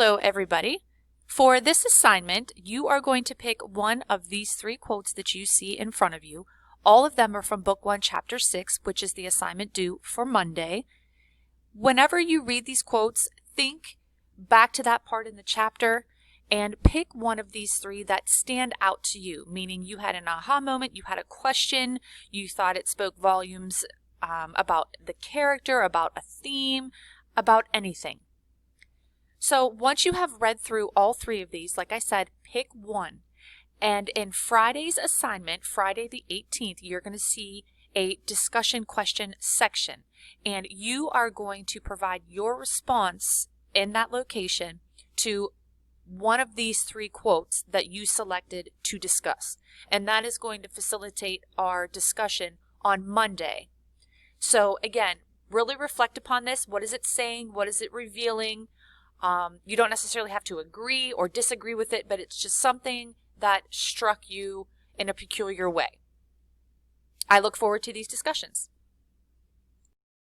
Hello, everybody. For this assignment, you are going to pick one of these three quotes that you see in front of you. All of them are from Book 1, Chapter 6, which is the assignment due for Monday. Whenever you read these quotes, think back to that part in the chapter and pick one of these three that stand out to you, meaning you had an aha moment, you had a question, you thought it spoke volumes about the character, about a theme, about anything. So once you have read through all three of these, like I said, pick one. And in Friday's assignment, Friday the 18th, you're going to see a discussion question section. And you are going to provide your response in that location to one of these three quotes that you selected to discuss. And that is going to facilitate our discussion on Monday. So again, really reflect upon this. What is it saying? What is it revealing? You don't necessarily have to agree or disagree with it, but it's just something that struck you in a peculiar way. I look forward to these discussions.